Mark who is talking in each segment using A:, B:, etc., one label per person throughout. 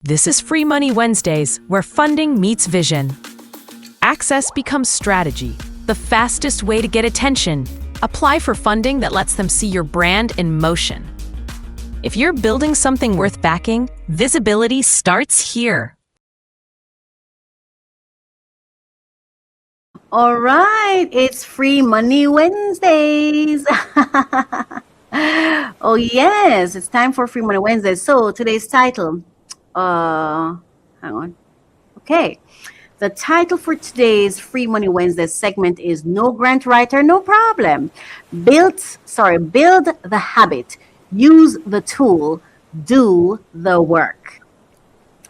A: This is Free Money Wednesdays, where funding meets vision. Access becomes strategy, the fastest way to get attention. Apply for funding that lets them see your brand in motion. If you're building something worth backing, visibility starts here.
B: All right, it's Free Money Wednesdays. Oh yes, it's time for Free Money Wednesdays. So today's title, hang on. Okay, the title for today's Free Money Wednesdays segment is "No Grant Writer, No Problem." Build the habit, use the tool, do the work.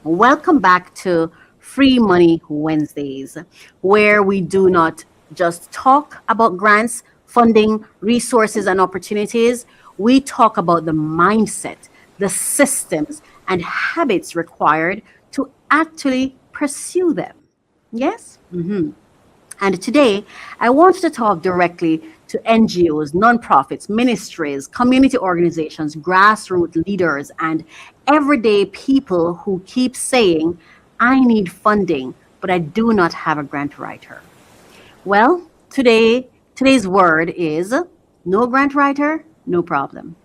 B: Welcome back to Free Money Wednesdays, where we do not just talk about grants, funding, resources, and opportunities. We talk about the mindset, the systems, and habits required to actually pursue them. Yes? And today, I want to talk directly to NGOs, nonprofits, ministries, community organizations, grassroots leaders, and everyday people who keep saying, I need funding, but I do not have a grant writer. Well, today's word is no grant writer, no problem.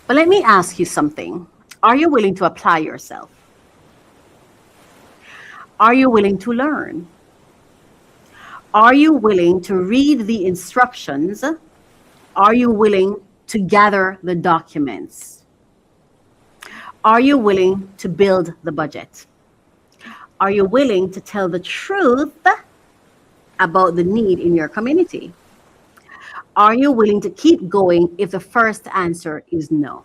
B: But let me ask you something. Are you willing to apply yourself? Are you willing to learn? Are you willing to read the instructions? Are you willing to gather the documents? Are you willing to build the budget? Are you willing to tell the truth about the need in your community? Are you willing to keep going if the first answer is no?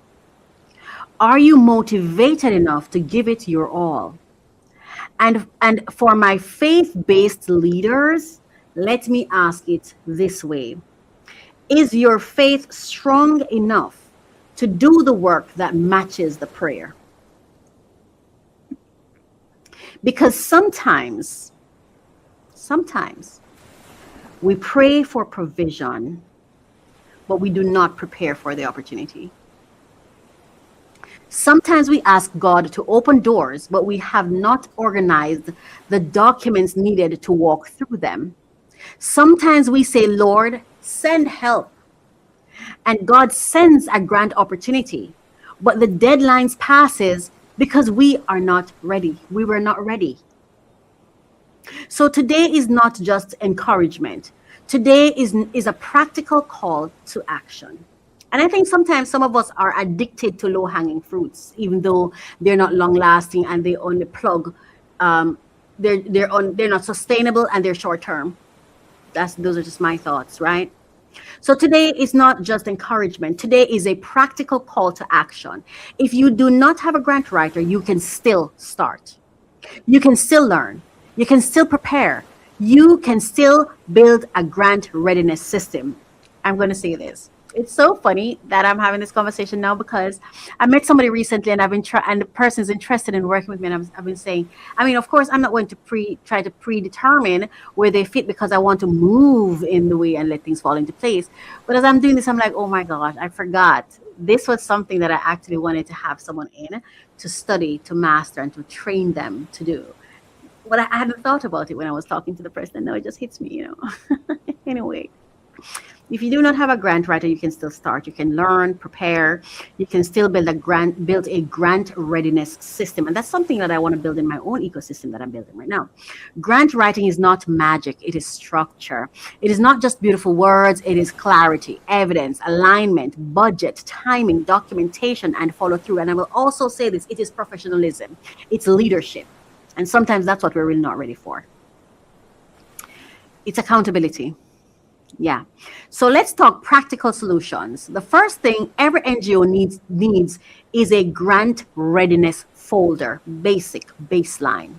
B: Are you motivated enough to give it your all? And for my faith-based leaders, let me ask it this way. Is your faith strong enough to do the work that matches the prayer? Because sometimes we pray for provision, but we do not prepare for the opportunity. Sometimes we ask God to open doors, but we have not organized the documents needed to walk through them. Sometimes we say, Lord, send help. And God sends a grant opportunity, but the deadlines passes because we are not ready. We were not ready. So today is not just encouragement. Today is a practical call to action. And I think sometimes some of us are addicted to low-hanging fruits, even though they're not long-lasting and they only plug. They're not sustainable and they're short-term. Those are just my thoughts, right? So today is not just encouragement. Today is a practical call to action. If you do not have a grant writer, you can still start. You can still learn. You can still prepare. You can still build a grant readiness system. I'm going to say this. It's so funny that I'm having this conversation now because I met somebody recently and and the person is interested in working with me. And I've been saying, of course, I'm not going to try to predetermine where they fit because I want to move in the way and let things fall into place. But as I'm doing this, I'm like, oh my gosh, I forgot. This was something that I actually wanted to have someone in to study, to master, and to train them to do. But I hadn't thought about it when I was talking to the person. Now it just hits me, Anyway. If you do not have a grant writer, you can still start. You can learn, prepare. You can still build a grant readiness system. And that's something that I want to build in my own ecosystem that I'm building right now. Grant writing is not magic. It is structure. It is not just beautiful words. It is clarity, evidence, alignment, budget, timing, documentation, and follow through. And I will also say this, it is professionalism. It's leadership. And sometimes that's what we're really not ready for. It's accountability. Yeah. So let's talk practical solutions. The first thing every NGO needs is a grant readiness folder, baseline.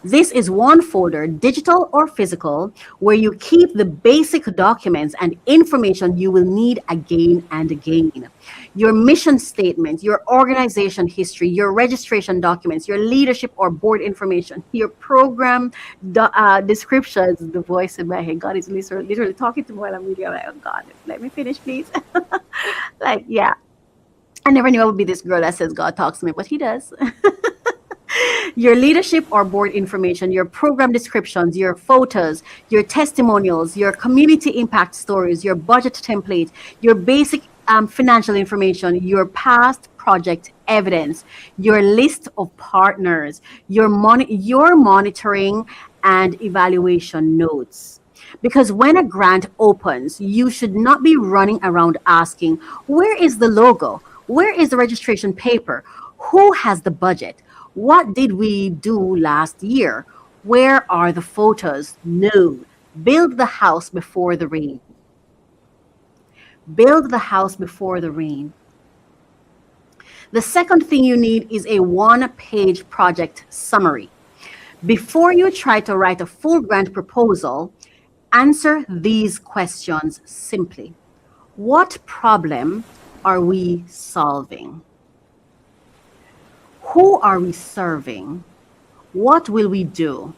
B: This is one folder, digital or physical, where you keep the basic documents and information you will need again and again. Your mission statement, your organization history, your registration documents, your leadership or board information, your program descriptions. The voice in my head, God is literally talking to me while I'm reading. I'm like, oh God, let me finish, please. Yeah. I never knew I would be this girl that says God talks to me, but he does. Your leadership or board information, your program descriptions, your photos, your testimonials, your community impact stories, your budget template, your basic financial information, your past project evidence, your list of partners, your monitoring and evaluation notes. Because when a grant opens, you should not be running around asking, where is the logo? Where is the registration paper? Who has the budget? What did we do last year? Where are the photos? No. Build the house before the rain. Build the house before the rain. The second thing you need is a one-page project summary. Before you try to write a full grant proposal, answer these questions simply. What problem are we solving? Who are we serving? What will we do?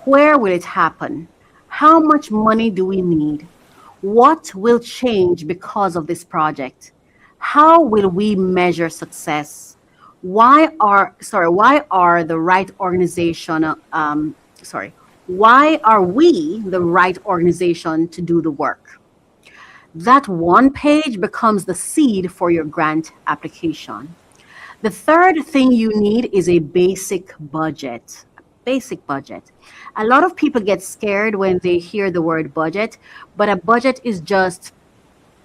B: Where will it happen? How much money do we need? What will change because of this project? How will we measure success? Why are the right organization, why are we the right organization to do the work? That one page becomes the seed for your grant application. The third thing you need is a basic budget. Basic budget. A lot of people get scared when they hear the word budget, but a budget is just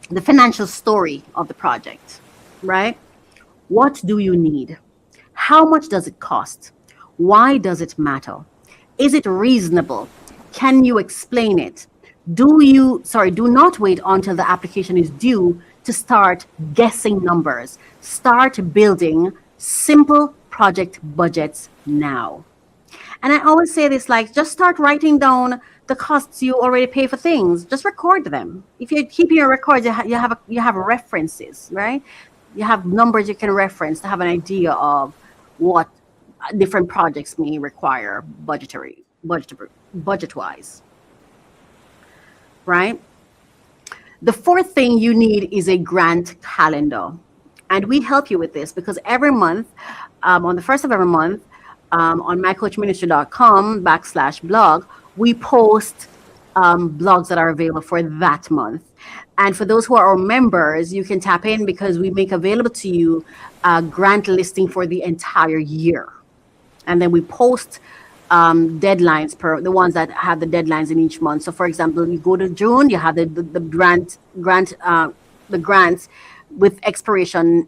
B: the financial story of the project, right? What do you need? How much does it cost? Why does it matter? Is it reasonable? Can you explain it? Do not wait until the application is due to start guessing numbers. Start building simple project budgets now. And I always say this, like, just start writing down the costs you already pay for things. Just record them. If you keep your records, you have references, right? You have numbers you can reference to have an idea of what different projects may require budget-wise, right? The fourth thing you need is a grant calendar. And we help you with this because every month, on the first of every month, on mycoachministry.com/blog, we post blogs that are available for that month. And for those who are our members, you can tap in because we make available to you a grant listing for the entire year. And then we post deadlines per the ones that have the deadlines in each month. So for example, you go to June, you have the grants with expiration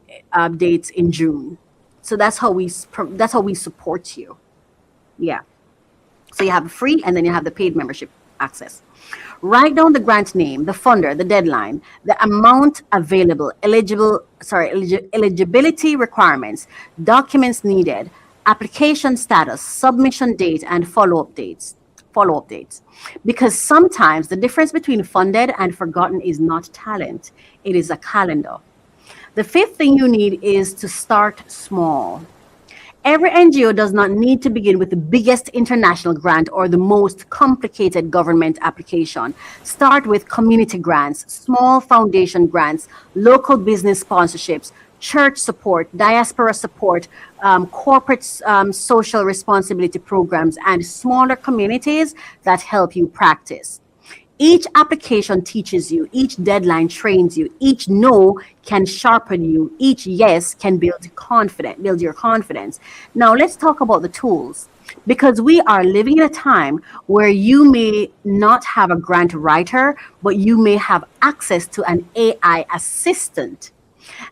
B: dates in June. So that's how we support you. Yeah. So you have free and then you have the paid membership access. Write down the grant name, the funder, the deadline, the amount available, eligibility requirements, documents needed, application status, submission date, and follow-up dates. Because sometimes the difference between funded and forgotten is not talent, it is a calendar. The fifth thing you need is to start small. Every NGO does not need to begin with the biggest international grant or the most complicated government application. Start with community grants, small foundation grants, local business sponsorships, church support, diaspora support, corporate social responsibility programs, and smaller communities that help you practice. Each application teaches you, each deadline trains you, each no can sharpen you, each yes can build your confidence. Now let's talk about the tools, because we are living in a time where you may not have a grant writer, but you may have access to an AI assistant.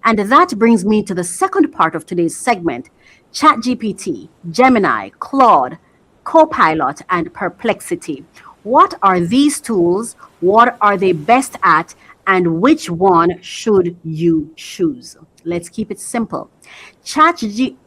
B: And that brings me to the second part of today's segment: ChatGPT, Gemini, Claude, Copilot, and Perplexity. What are these tools? What are they best at? And which one should you choose? Let's keep it simple. ChatGPT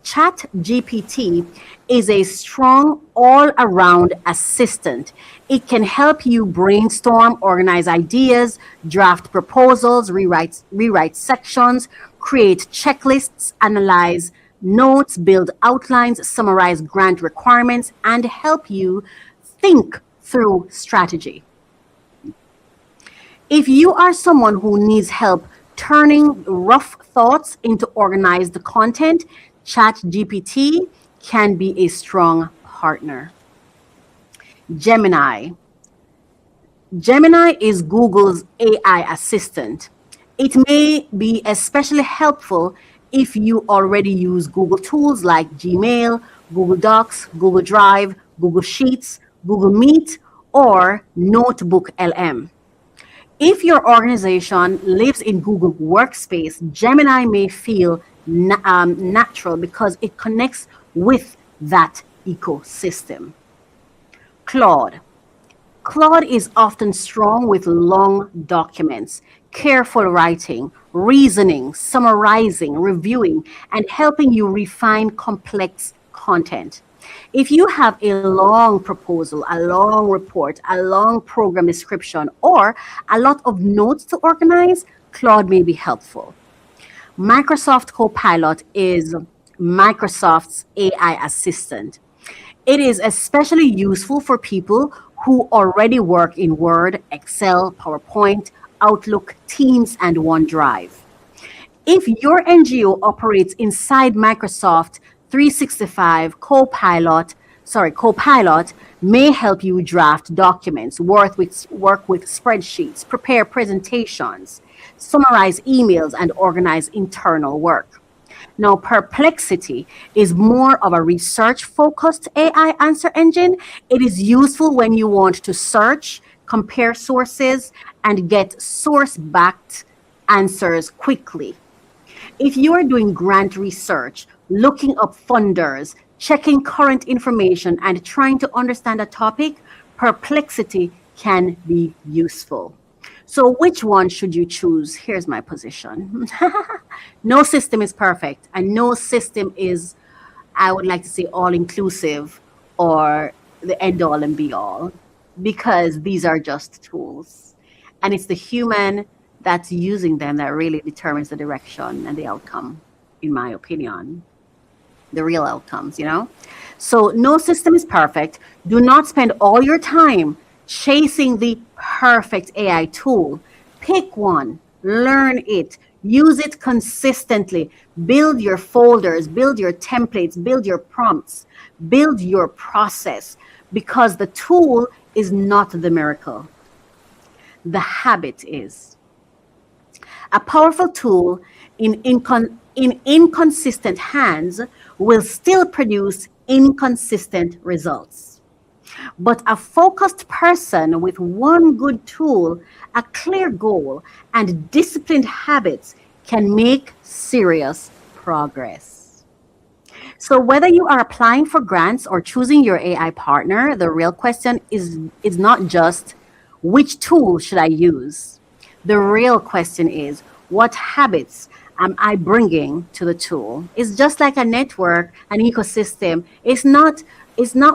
B: is a strong all-around assistant. It can help you brainstorm, organize ideas, draft proposals, rewrite sections, create checklists, analyze notes, build outlines, summarize grant requirements, and help you think through strategy. If you are someone who needs help turning rough thoughts into organized content, ChatGPT can be a strong partner. Gemini. Gemini is Google's AI assistant. It may be especially helpful if you already use Google tools like Gmail, Google Docs, Google Drive, Google Sheets, Google Meet, or Notebook LM. If your organization lives in Google Workspace, Gemini may feel natural because it connects with that ecosystem. Claude. Claude is often strong with long documents, careful writing, reasoning, summarizing, reviewing, and helping you refine complex content. If you have a long proposal, a long report, a long program description, or a lot of notes to organize, Claude may be helpful. Microsoft Copilot is Microsoft's AI assistant. It is especially useful for people who already work in Word, Excel, PowerPoint, Outlook, Teams, and OneDrive. If your NGO operates inside Microsoft 365, Copilot may help you draft documents, work with spreadsheets, prepare presentations, summarize emails, and organize internal work. Now, Perplexity is more of a research focused AI answer engine. It is useful when you want to search, compare sources, and get source backed answers quickly. If you are doing grant research, looking up funders, checking current information, and trying to understand a topic, Perplexity can be useful. So, which one should you choose? Here's my position. No system is perfect, and no system is, I would like to say, all inclusive or the end all and be all, because these are just tools. And it's the human that's using them that really determines the direction and the outcome, in my opinion. The real outcomes. So, no system is perfect. Do not spend all your time chasing the perfect AI tool. Pick one, learn it, use it consistently, build your folders, build your templates, build your prompts, build your process, because the tool is not the miracle. The habit is. A powerful tool in inconsistent hands will still produce inconsistent results. But a focused person with one good tool, a clear goal, and disciplined habits can make serious progress. So whether you are applying for grants or choosing your AI partner, the real question is not just which tool should I use? The real question is, what habits am I bringing to the tool? It's just like a network, an ecosystem. It's not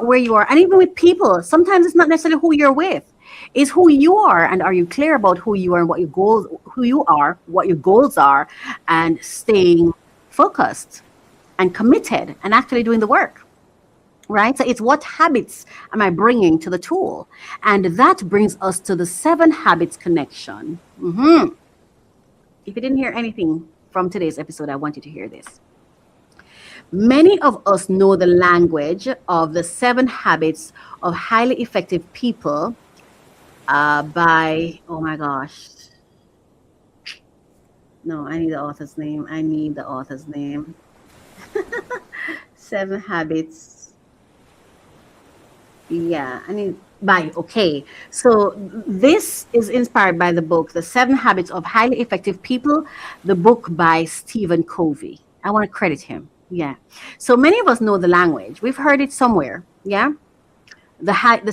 B: where you are. And even with people, sometimes it's not necessarily who you're with. It's who you are, and are you clear about who you are and what your goals are, and staying focused and committed and actually doing the work. Right? So it's what habits am I bringing to the tool? And that brings us to the 7 habits connection. If you didn't hear anything from today's episode, I want you to hear this. Many of us know the language of the 7 habits of highly effective people by, oh my gosh. No, I need the author's name. 7 habits. Yeah, okay. So this is inspired by the book, The 7 Habits of Highly Effective People, the book by Stephen Covey. I want to credit him. Yeah. So many of us know the language. We've heard it somewhere. Yeah. The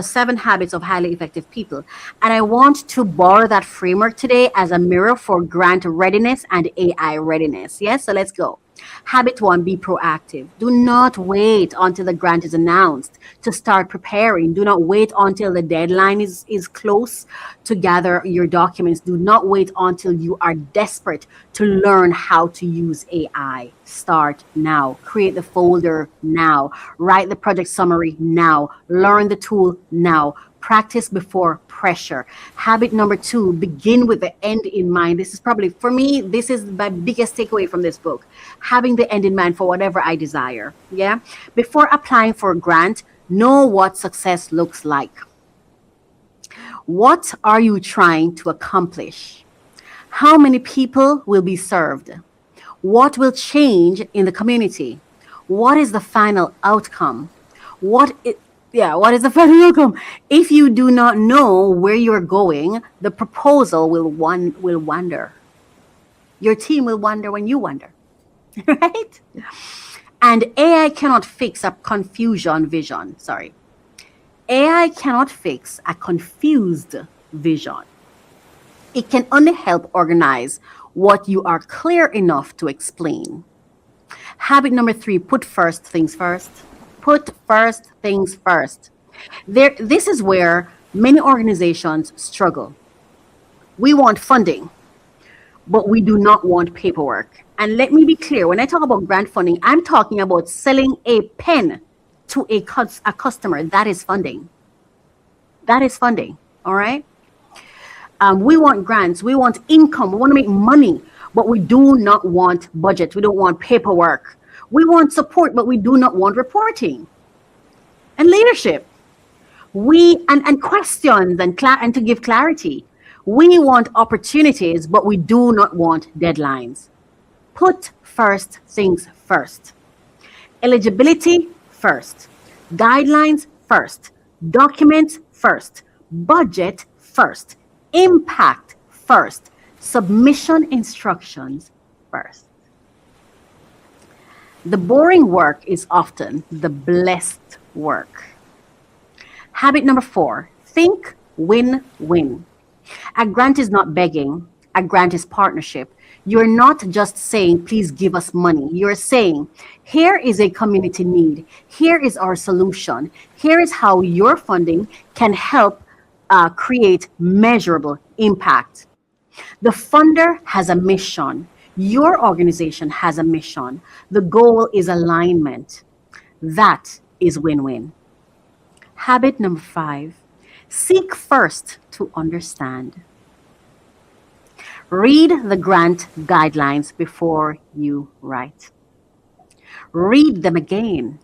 B: 7 habits of highly effective people. And I want to borrow that framework today as a mirror for grant readiness and AI readiness. Yes. So let's go. Habit 1, be proactive. Do not wait until the grant is announced to start preparing. Do not wait until the deadline is close to gather your documents. Do not wait until you are desperate to learn how to use AI. Start now. Create the folder now. Write the project summary now. Learn the tool now. Practice before pressure. Habit number 2, begin with the end in mind. This is probably, for me, this is my biggest takeaway from this book. Having the end in mind for whatever I desire. Yeah. Before applying for a grant, know what success looks like. What are you trying to accomplish? How many people will be served? What will change in the community? What is the final outcome? What is the final outcome? If you do not know where you're going, the proposal will wander. Your team will wonder when you wonder, right? And AI cannot fix a confusion vision. Sorry. AI cannot fix a confused vision. It can only help organize what you are clear enough to explain. Habit number 3, put first things first. Put first things first. This is where many organizations struggle. We want funding, but we do not want paperwork. And let me be clear, when I talk about grant funding, I'm talking about selling a pen to a customer. That is funding. That is funding, all right? We want grants, we want income, we want to make money, but we do not want budget. We don't want paperwork. We want support, but we do not want reporting and leadership. And questions and to give clarity. We want opportunities, but we do not want deadlines. Put first things first. Eligibility first. Guidelines first. Documents first. Budget first. Impact first. Submission instructions first. The boring work is often the blessed work. Habit number 4, think win-win. A grant is not begging. A grant is partnership. You're not just saying, please give us money. You're saying, here is a community need. Here is our solution. Here is how your funding can help create measurable impact. The funder has a mission. Your organization has a mission. The goal is alignment. That is win-win. Habit number 5, seek first to understand. Read the grant guidelines before you write. Read them again.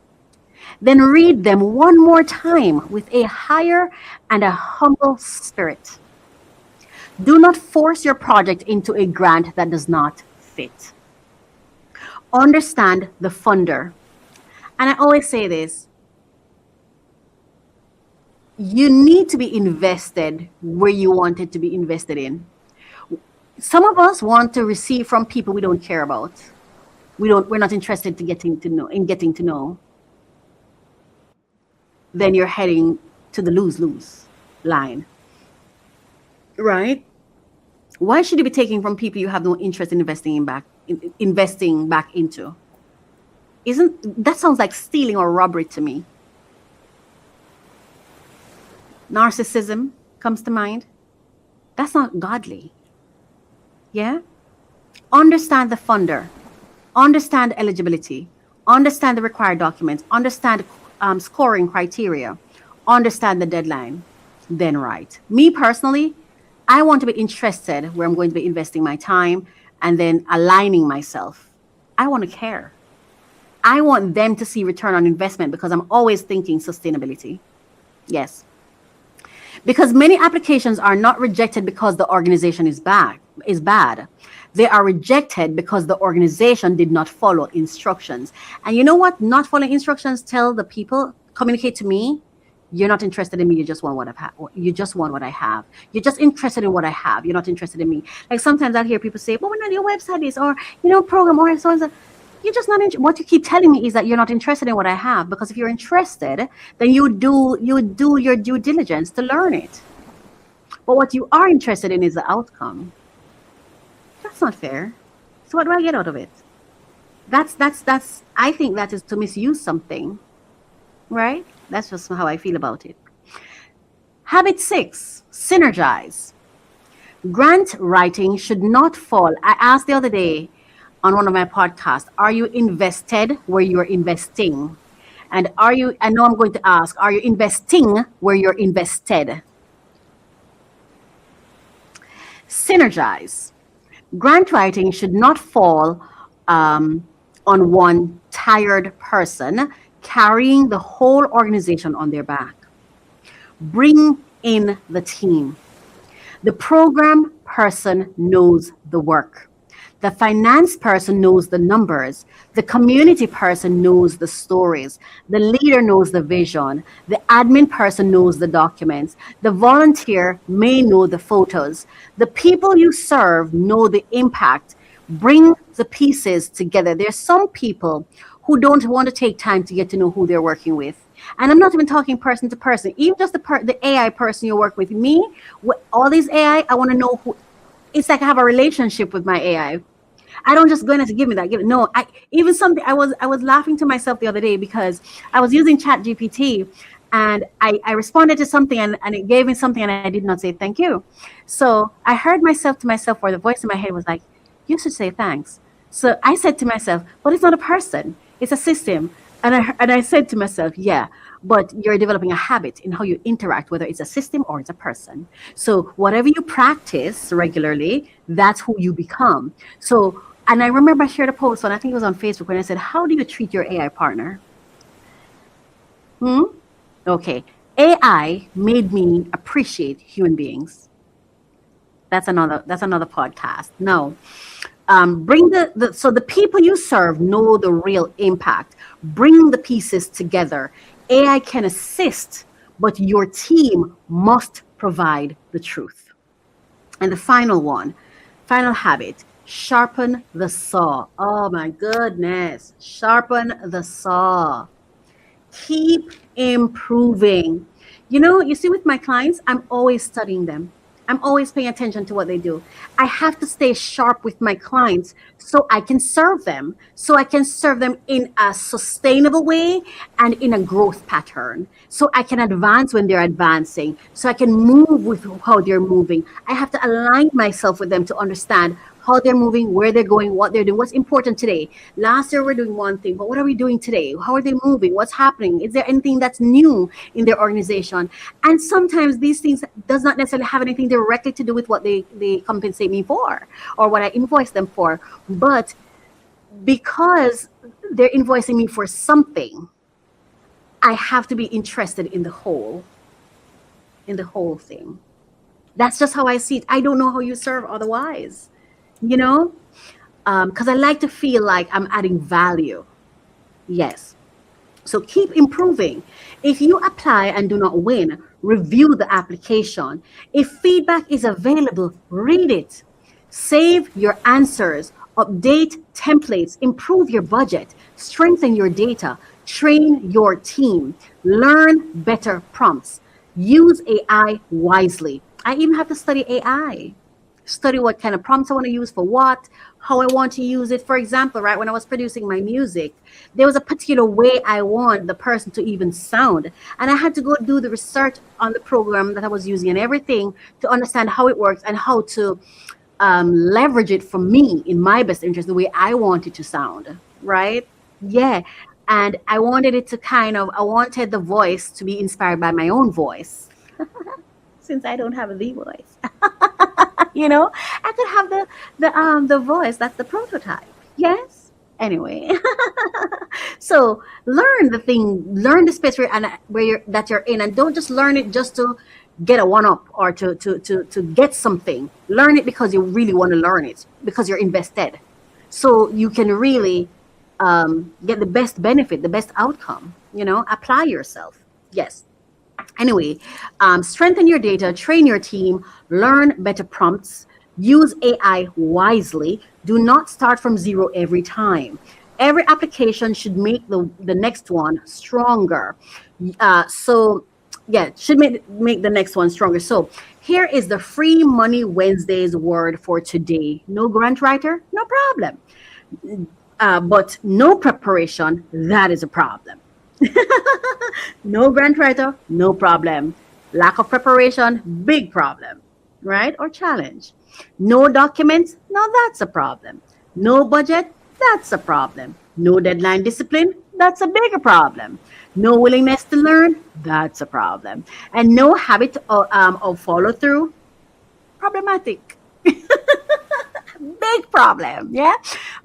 B: Then read them one more time with a higher and a humble spirit. Do not force your project into a grant that does not fit. Understand the funder. And I always say this, you need to be invested where you want it to be invested in. Some of us want to receive from people we don't care about. We're not interested in getting to know. Then you're heading to the lose-lose line. Right? Why should you be taking from people you have no interest in investing back into? That sounds like stealing or robbery to me. Narcissism comes to mind. That's not godly. Yeah? Understand the funder. Understand eligibility. Understand the required documents. Understand scoring criteria. Understand the deadline. Then write. Me personally, I want to be interested where I'm going to be investing my time and then aligning myself. I want to care. I want them to see return on investment because I'm always thinking sustainability. Yes. Because many applications are not rejected because the organization is bad. They are rejected because the organization did not follow instructions. And you know what? Not following instructions tell the people, communicate to me, you're not interested in me, you just want what I've had. You just want what I have. You're just interested in what I have. You're not interested in me. Like sometimes I'll hear people say, well, when your website is, or, program, or so and so. You're just not what you keep telling me is that you're not interested in what I have, because if you're interested, then you would do your due diligence to learn it. But what you are interested in is the outcome. That's not fair. So what do I get out of it? That's I think that is to misuse something. Right? That's just how I feel about it. Habit 6, synergize. Grant writing should not fall. I asked the other day on one of my podcasts, are you invested where you're investing? And I know I'm going to ask, are you investing where you're invested? Synergize. Grant writing should not fall on one tired person carrying the whole organization on their back. Bring in the team. The program person knows the work. The finance person knows the numbers. The community person knows the stories. The leader knows the vision. The admin person knows the documents. The volunteer may know the photos. The people you serve know the impact. Bring the pieces together. There's some people who don't want to take time to get to know who they're working with. And I'm not even talking person to person, even just the AI person you work with. Me, with all these AI, I want to know who. It's like I have a relationship with my AI. I don't just go in and say, give me that. No, even something I was laughing to myself the other day because I was using ChatGPT and I responded to something and it gave me something and I did not say thank you. So I heard myself to myself, or the voice in my head was like, you should say thanks. So I said to myself, but it's not a person, it's a system. And I said to myself, yeah, but you're developing a habit in how you interact, whether it's a system or it's a person. So whatever you practice regularly, that's who you become. So, and I remember I shared a post on, I think it was on Facebook, when I said, how do you treat your AI partner? Okay. AI made me appreciate human beings. That's another podcast. No. Bring so the people you serve know the real impact. Bring the pieces together. AI can assist, but your team must provide the truth. And the final habit, sharpen the saw. Oh my goodness, sharpen the saw. Keep improving. You see, with my clients, I'm always studying them. I'm always paying attention to what they do. I have to stay sharp with my clients so I can serve them. So I can serve them in a sustainable way and in a growth pattern. So I can advance when they're advancing. So I can move with how they're moving. I have to align myself with them to understand how they're moving, where they're going, what they're doing, what's important today. Last year we're doing one thing, but what are we doing today? How are they moving? What's happening? Is there anything that's new in their organization? And sometimes these things does not necessarily have anything directly to do with what they compensate me for or what I invoice them for. But because they're invoicing me for something, I have to be interested in the whole thing. That's just how I see it. I don't know how you serve otherwise. Because I like to feel like I'm adding value. Yes. So keep improving. If you apply and do not win, review the application. If feedback is available, read it. Save your answers, update templates, improve your budget, strengthen your data, train your team, learn better prompts, use AI wisely. I even have to study AI. Study what kind of prompts I want to use for what, how I want to use it. For example, right, when I was producing my music, there was a particular way I want the person to even sound. And I had to go do the research on the program that I was using and everything to understand how it works and how to leverage it for me in my best interest, the way I want it to sound, right? Yeah. And I wanted it to I wanted the voice to be inspired by my own voice. Since I don't have the voice. I could have the voice that's the prototype. Yes. Anyway, so learn the space that you're in, and don't just learn it just to get a one up or to get something. Learn it because you really want to learn it, because you're invested, so you can really get the best benefit, the best outcome. Apply yourself. Yes. Anyway, strengthen your data, train your team, learn better prompts, use AI wisely. Do not start from zero every time. Every application should make the next one stronger. Should make the next one stronger. So here is the Free Money Wednesdays word for today. No grant writer? No problem. But no preparation, that is a problem. No grant writer, no problem. Lack of preparation, big problem, right? Or challenge. No documents, now that's a problem. No budget, that's a problem. No deadline discipline, That's a bigger problem. No willingness to learn, that's a problem. And no habit of follow through, problematic. Big problem, yeah?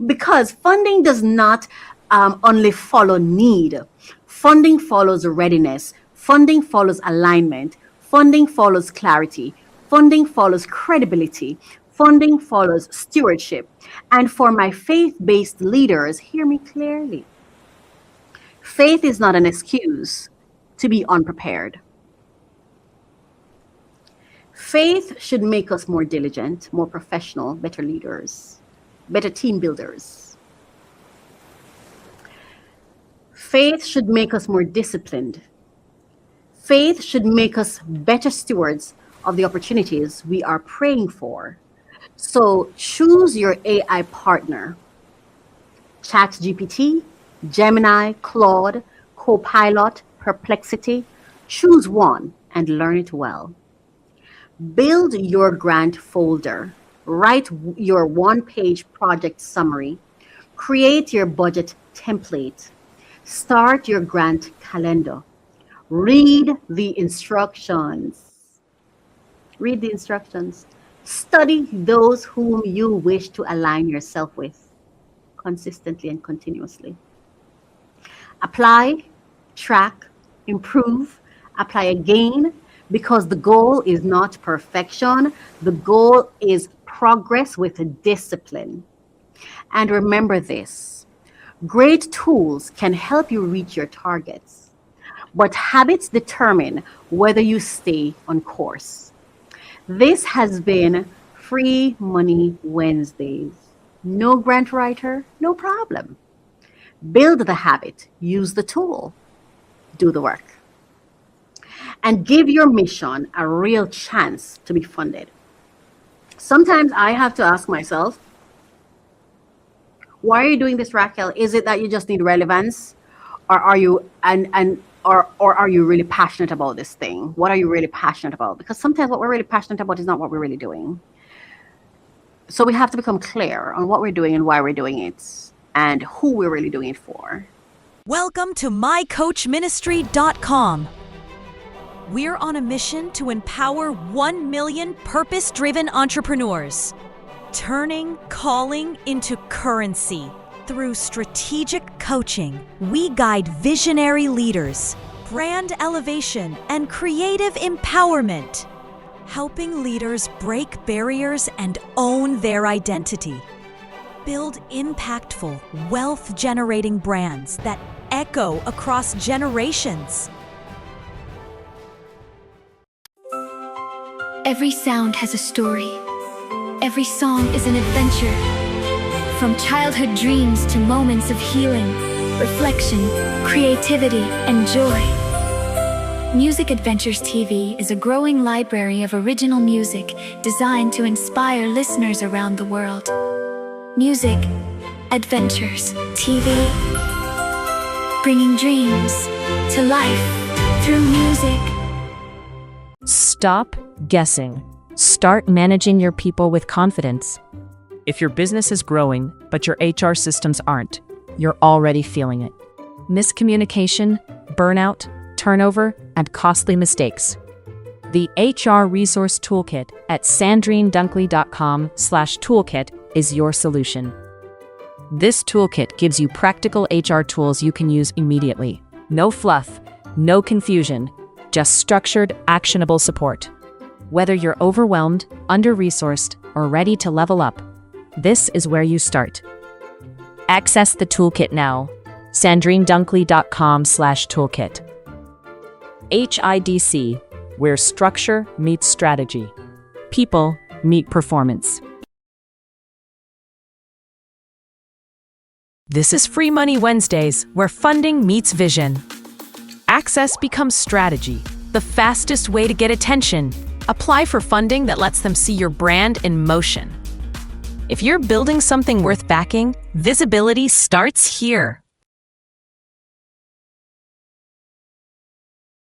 B: Because funding does not only follow need. Funding follows readiness. Funding follows alignment. Funding follows clarity. Funding follows credibility. Funding follows stewardship. And for my faith-based leaders, hear me clearly. Faith is not an excuse to be unprepared. Faith should make us more diligent, more professional, better leaders, better team builders. Faith should make us more disciplined. Faith should make us better stewards of the opportunities we are praying for. So choose your AI partner. ChatGPT, Gemini, Claude, Copilot, Perplexity. Choose one and learn it well. Build your grant folder. Write your one-page project summary. Create your budget template. Start your grant calendar. Read the instructions. Read the instructions. Study those whom you wish to align yourself with consistently and continuously. Apply, track, improve, apply again, because the goal is not perfection. The goal is progress with discipline. And remember this, great tools can help you reach your targets, but habits determine whether you stay on course. This has been Free Money Wednesdays. No grant writer, no problem. Build the habit, use the tool, do the work, and give your mission a real chance to be funded. Sometimes I have to ask myself, why are you doing this, Racquel? Is it that you just need relevance, or are you or are you really passionate about this thing? What are you really passionate about? Because sometimes what we're really passionate about is not what we're really doing. So we have to become clear on what we're doing and why we're doing it and who we're really doing it for.
A: Welcome to mycoachministry.com. We're on a mission to empower 1 million purpose-driven entrepreneurs, turning calling into currency. Through strategic coaching, we guide visionary leaders, brand elevation, and creative empowerment, helping leaders break barriers and own their identity. Build impactful, wealth-generating brands that echo across generations.
C: Every sound has a story. Every song is an adventure. From childhood dreams to moments of healing, reflection, creativity, and joy. Music Adventures TV is a growing library of original music designed to inspire listeners around the world. Music Adventures TV, bringing dreams to life through music.
A: Stop guessing. Start managing your people with confidence.
D: If your business is growing, but your HR systems aren't, you're already feeling it. Miscommunication, burnout, turnover, and costly mistakes. The HR Resource Toolkit at sandrinedunkley.com/toolkit is your solution. This toolkit gives you practical HR tools you can use immediately. No fluff, no confusion, just structured, actionable support. Whether you're overwhelmed, under-resourced, or ready to level up, this is where you start. Access the toolkit now. sandrinedunkley.com/toolkit. HIDC, where structure meets strategy. People meet performance.
A: This is Free Money Wednesdays, where funding meets vision. Access becomes strategy, the fastest way to get attention. Apply for funding that lets them see your brand in motion. If you're building something worth backing, visibility starts here.